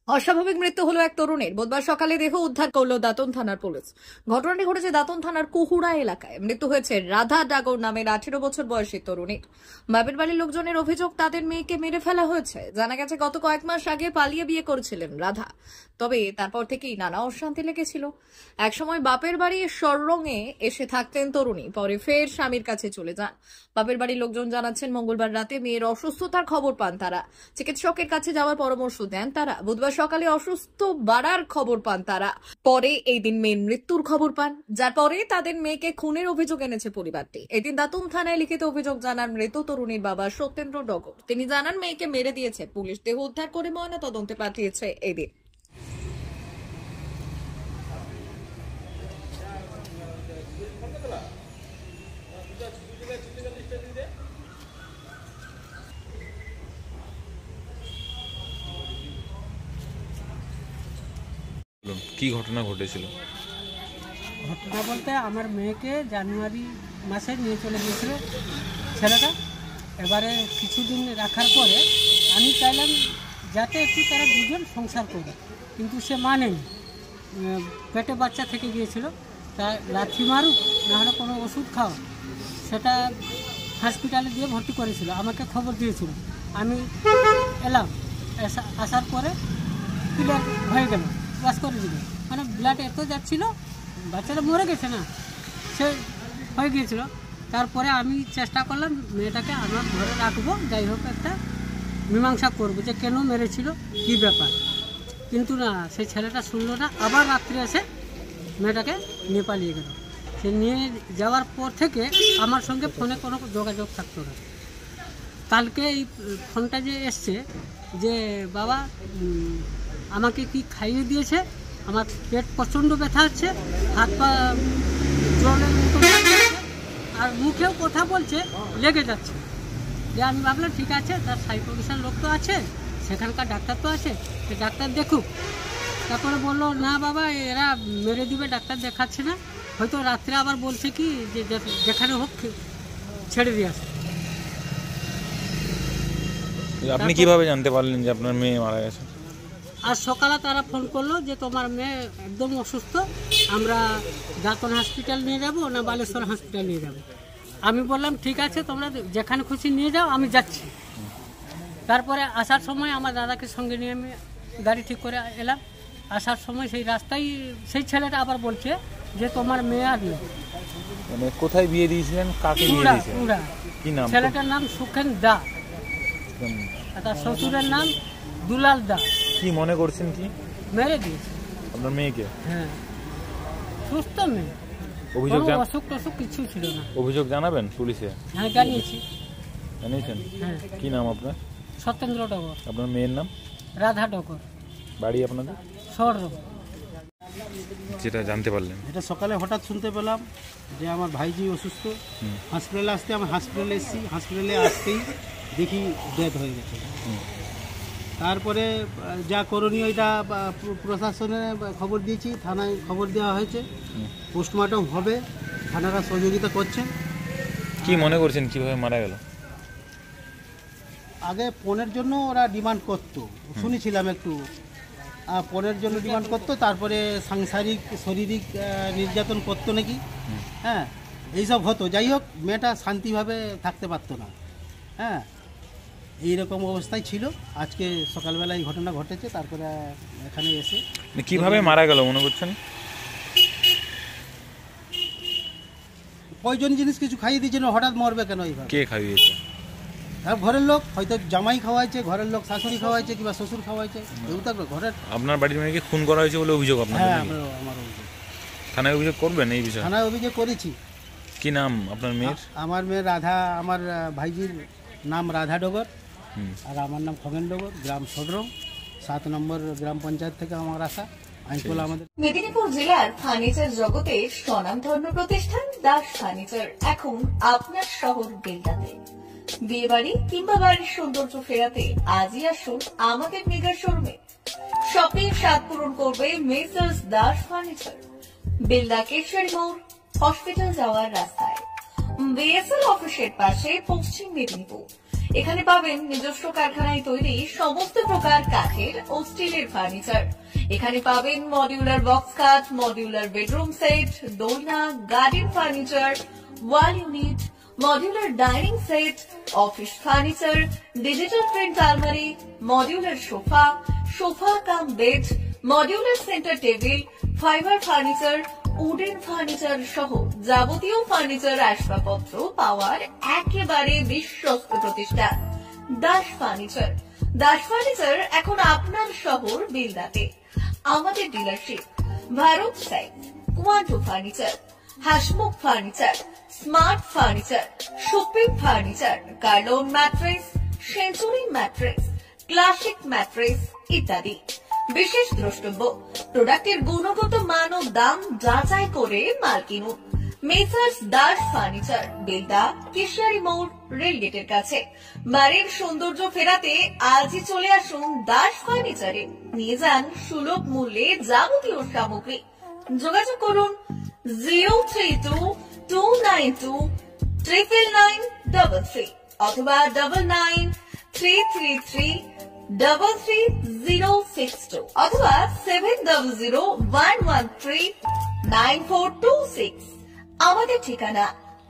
অস্বাভাবিক মৃত্যু হলো এক তরুণীর। বুধবার সকালে দেহ উদ্ধার করলো দাঁতন থানার পুলিশ। ঘটনাটি ঘটেছে দাঁতন থানার কুহুড়া এলাকায়। মৃত্যু হয়েছে রাধা ডাগর নামের 18 বছর বয়সী তরুণীর। বাপের বাড়ির লোকজনের অভিযোগ তাদের মেয়েকে মেরে ফেলা হয়েছে। জানা গেছে গত কয়েক মাস আগে পালিয়ে বিয়ে করেছিলেন রাধা। তবে তারপর থেকেই নানা অশান্তি লেগেছিল। একসময় বাপের বাড়ি সররঙে এসে থাকতেন তরুণী, পরে ফের স্বামীর কাছে চলে যান। বাপের বাড়ির লোকজন জানাচ্ছেন মঙ্গলবার রাতে মেয়ের অসুস্থতার খবর পান তারা। চিকিৎসকের কাছে যাওয়ার পরামর্শ দেন তারা। বুধবার সকালে অসুস্থ বাড়ার খবর পান তারা। পরে এই দিন মেয়ের মৃত্যুর খবর পান, যার পরে তাদের মেয়েকে খুনের অভিযোগ এনেছে পরিবারটি। এদিন দাতুম থানায় লিখিত অভিযোগ জানান মৃত তরুণীর বাবা সত্যেন্দ্র ডগর। তিনি জানান মেয়েকে মেরে দিয়েছে পুলিশ। দেহ উদ্ধার করে ময়না তদন্তে পাঠিয়েছে এদিন। কি ঘটনা ঘটেছিল? ঘটনা বলতে আমার মেয়েকে জানুয়ারি মাসে নিয়ে চলে গিয়েছিল ছেলেটা। এবারে কিছুদিন রাখার পরে আমি চাইলাম যাতে একটু তারা দুজন সংসার করে, কিন্তু সে মানেনি। পেটে বাচ্চা থেকে গিয়েছিল, তা লাথি মারুক না হলে কোনো ওষুধ খাও, সেটা হসপিটালে দিয়ে ভর্তি করেছিল। আমাকে খবর দিয়েছিল, আমি এলাম। আসার পরে ক্লিয়ার হয়ে গেল, ক্লাস করে দিল। মানে ব্লাড এত যাচ্ছিল, বাচ্চাটা মরে গেছে না, সে হয়ে গিয়েছিল। তারপরে আমি চেষ্টা করলাম মেয়েটাকে আমার ঘরে রাখবো, যাই হোক একটা মীমাংসা করবো যে কেন মেরেছিল, কী ব্যাপার। কিন্তু না, সেই ছেলেটা শুনলো না। আবার রাত্রে এসে মেয়েটাকে নিয়ে পালিয়ে গেল। সে নিয়ে যাওয়ার পর থেকে আমার সঙ্গে ফোনে কোনো যোগাযোগ থাকতো না। কালকে এই ফোনটা যে এসছে যে বাবা আমাকে কি খাইয়ে দিয়েছে, আমার পেট প্রচণ্ড ব্যথা হচ্ছে, হাত পা জলের মতো আর মুখেও কথা বলছে, লেগে যাচ্ছে। যে আমি ভাবলাম ঠিক আছে, তার সাই পরিষেবার লোক তো আছে, সেখানকার ডাক্তার তো আছে, সে ডাক্তার দেখুক। তারপরে বললো না বাবা এরা মেরে দিবে, ডাক্তার দেখাচ্ছে না, হয়তো রাত্রে আবার বলছে কি যে যেখানে হোক ছেড়ে দিয়ে আসে। আপনি কিভাবে জানতে পারলেন যে আপনার মেয়ে মারা গেছে? আর সকালে তারা ফোন করলো যে তোমার মেয়ে একদম অসুস্থ, আমরা দাঁতন হসপিটাল নিয়ে যাব না বালেশ্বর হসপিটাল নিয়ে যাব। আমি বললাম ঠিক আছে, তোমরা যেখানে খুশি নিয়ে যাও, আমি যাচ্ছি। তারপরে আসার সময় আমার দাদাকে সঙ্গে নিয়ে আমি গাড়ি ঠিক করে এলাম। আসার সময় সেই রাস্তায় সেই ছেলেটা আবার বলছে যে তোমার মেয়ে আর নেই। মানে কোথায় বিয়ে দিয়েছিলেন, কাকে বিয়ে দিয়েছিলেন? কি নাম? ছেলেটার নাম সুখেন দা, তার শ্বশুরের নাম দুলাল দা। কি মনে করছেন, কি মেরে দিয়েছে আপনার মেয়েকে? হ্যাঁ, সুস্থ মেয়ে, অভিযোগ অসুখ টসুখ কিছু ছিল না। অভিযোগ জানাবেন পুলিশে? হ্যাঁ জানিয়েছি। জানিয়েছেন? হ্যাঁ। কি নাম আপনার? সত্যেন্দ্র ডগর। আপনার মেয়ের নাম? রাধা ডগর। বাড়ি আপনাদের? সররং। যেটা জানতে পারলেন? এটা সকালে হঠাৎ শুনতে পেলাম যে আমার ভাইজি অসুস্থ, হসপিটালে আসতে। আমি হসপিটালে এসেছি, হসপিটালে আসতেই দেখি ডেথ হয়ে গেছে। তারপরে যা করণীয় এটা প্রশাসনে খবর দিয়েছি, থানায় খবর দেওয়া হয়েছে, পোস্টমর্টম হবে, থানারা সহযোগিতা করছেন। কি মনে করছেন কিভাবে মারা গেল? আগে পণের জন্য ওরা ডিমান্ড করতো, শুনেছিলাম একটু, পণের জন্য ডিমান্ড করতো, তারপরে সাংসারিক শারীরিক নির্যাতন করতো নাকি, হ্যাঁ এইসব হতো। যাই হোক, মেয়েটা শান্তিভাবে থাকতে পারতো না, হ্যাঁ এইরকম অবস্থায় ছিল। আজকে সকালবেলা এই ঘটনা ঘটেছে, তারপরে এখানে এসে কিভাবে মারা গেল মনে করছেন? পয়জন জিনিস কিছু খাইয়ে দিয়েছে, হঠাৎ মরবে কেন এইভাবে? কে খাইয়েছে? হ্যাঁ ঘরের লোক, হয়তো জামাই খাওয়াইছে, ঘরের লোক শাশুড়ি খাওয়াইছে কিংবা শ্বশুর খাওয়াইছে, কেউ থাকবে ঘরের। আপনার বাড়ির মেয়েকে খুন করা হয়েছে বলে অভিযোগ আপনার? হ্যাঁ আমার অভিযোগ। থানায় অভিযোগ করবেন এই বিষয়ে? থানায় অভিযোগ করেছি। কি নাম আপনার মেয়ের? আমার মেয়ে রাধা, আমার ভাইজির নাম রাধা ডগর, আর আমার নাম খগেন ডগর, গ্রাম সররং, 7 নম্বর গ্রাম পঞ্চায়েত থেকে আমার আসা। আমাদের মেদিনীপুর জেলার ফার্নিচার জগতে স্বনামধন্য প্রতিষ্ঠান দাস ফার্নিচার এখন আপনার শহর বেলদাতে। বিয়ে বাড়ি কিংবা বাড়ির সৌন্দর্য ফেরাতে আজই আসুন আমাদের মেগা শোরুমে। শপিং স্বাদ পূরণ করবে মেসার্স দাস ফার্নিচার, বেলদা কেশরী মোড়, হসপিটাল যাওয়ার রাস্তায়, বিএসএল অফিসের পাশে, পশ্চিম মেদিনীপুর। এখানে পাবেন নিজস্ব কারখানায় তৈরি সমস্ত প্রকার কাঠের ও স্টিলের ফার্নিচার। এখানে পাবেন modular box cot, modular bedroom set, দোলনা, garden furniture, wall unit, modular dining set, office furniture, digital print আলমারি, modular sofa, sofa cum bed, modular centre table, fibre furniture, wooden furniture সহ যাবতীয় ফার্নিচার আসবাবপত্র পাওয়ার একেবারে বিশ্বস্ত প্রতিষ্ঠান দাস ফার্নিচার। দাস ফার্নিচার এখন আপনার শহর বেলদাতে। আমাদের dealership Bharat side, Quanto furniture, Hasmukh furniture, Smart furniture, Supreme furniture, Kurlon mattress, Century mattress, Classic mattress ইত্যাদি। বিশেষ দ্রষ্টব্য, প্রোডাক্টের গুণগত মান ও দাম যাচাই করে মাল কিনুন। মেসার্স দাস ফার্নিচার, বেলদা, কেশিয়ারি মোড়, রেলগেটের কাছে। বাড়ির সৌন্দর্য ফেরাতে আজই চলে আসুন দাস ফার্নিচারে, নিয়ে যান সুলভ মূল্যে যাবতীয় সামগ্রী। যোগাযোগ করুন 032-292-99933 অথবা 99-333-33062 অথবা 7001139426। আমাদের ঠিকানা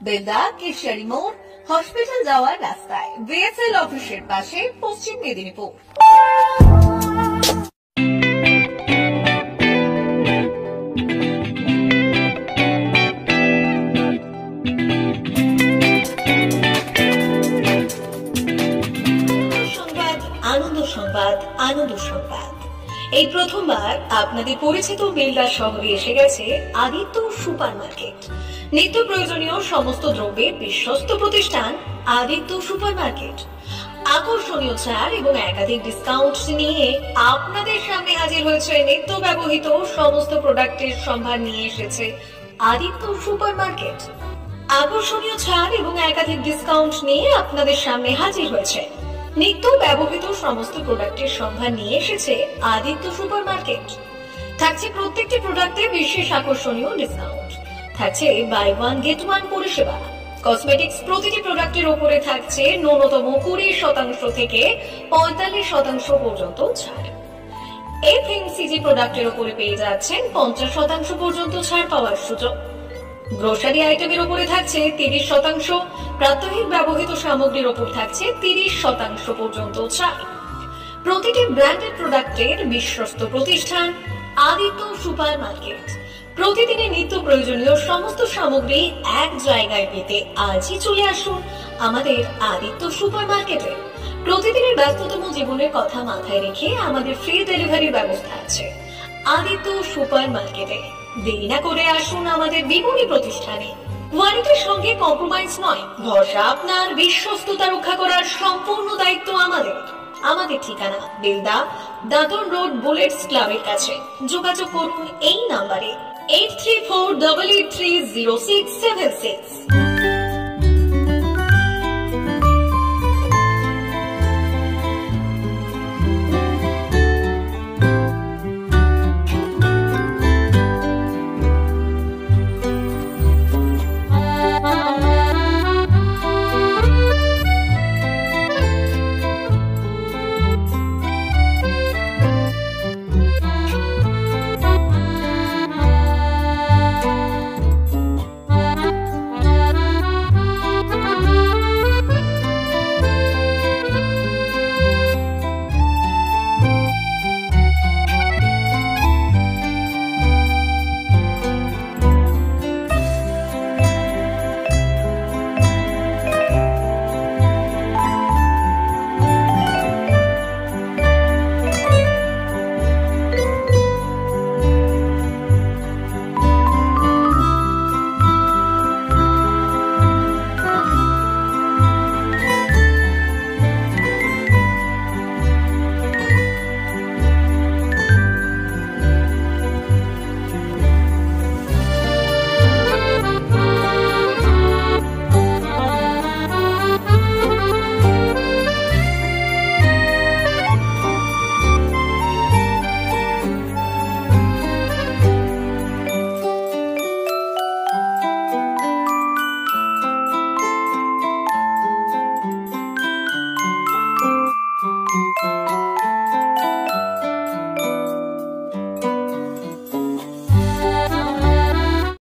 বেলদা, কেশিয়ারি মোড়, হসপিটাল যাওয়ার রাস্তায়, বিএসএল অফিসের পাশে, পশ্চিম মেদিনীপুর। আনন্দ সংবাদ, আনন্দ সংবাদ। এই প্রথমবার আপনাদের পরিচিত বেলদা শহরে এসে গেছে আদিত্য সুপার মার্কেট। নিত্য প্রয়োজনীয় সমস্ত দ্রব্যের বিশ্বস্ত প্রতিষ্ঠান আদিত্য সুপার মার্কেট। আকর্ষণীয় ছাড় এবং একাধিক ডিসকাউন্ট নিয়ে আপনাদের সামনে হাজির হয়েছে নিত্য ব্যবহৃত সমস্ত প্রোডাক্টের সম্ভার নিয়ে এসেছে আদিত্য সুপার মার্কেট। আকর্ষণীয় ছাড় এবং একাধিক ডিসকাউন্ট নিয়ে আপনাদের সামনে হাজির হয়েছে নিত্য ব্যবহৃত সমস্ত প্রোডাক্টের সম্ভার নিয়ে এসেছে আদিত্য সুপার মার্কেট। থাকছে প্রত্যেকটি প্রোডাক্টে বিশেষ আকর্ষণীয় ডিসকাউন্ট, থাকছে বাই ওয়ান গেট ওয়ান পরিষেবা। কসমেটিক্স প্রতিটি প্রোডাক্টের উপরে থাকছে ন্যূনতম 20% থেকে 45% পর্যন্ত ছাড়। এফএমসিজি প্রোডাক্টের উপরে পেয়ে যাচ্ছেন 50% পর্যন্ত ছাড় পাওয়ার সুযোগ। গ্রোসারি আইটেমের উপরে থাকছে 30%, প্রাত্যহিক ব্যবহৃত সামগ্রীর উপর থাকছে 30% পর্যন্ত ছাড়। প্রতিটি ব্র্যান্ডেড প্রোডাক্টের বিশ্বস্ত প্রতিষ্ঠান আদিত্য সুপার মার্কেট। প্রতিদিনের নিত্য প্রয়োজনীয় সমস্ত সামগ্রী এক জায়গায় পেতে আজই চলে আসুন আমাদের আদিত্য সুপার মার্কেটে। প্রতিদিনের ব্যস্ততম জীবনের কথা মাথায় রেখে আমাদের ফ্রি ডেলিভারির ব্যবস্থা আছে আদিত্য সুপার মার্কেটে। দেরি না করে আসুন আমাদের বিপণী প্রতিষ্ঠানে। কোয়ালিটির সঙ্গে কম্প্রোমাইজ নয়, ভরসা আপনার, বিশ্বস্ততা রক্ষা করার সম্পূর্ণ দায়িত্ব আমাদের। আমাদের ঠিকানা বেলদা, দাদন রোড, বুলেটস ক্লাবের কাছে। যোগাযোগ করুন এই নাম্বারে 8348830676।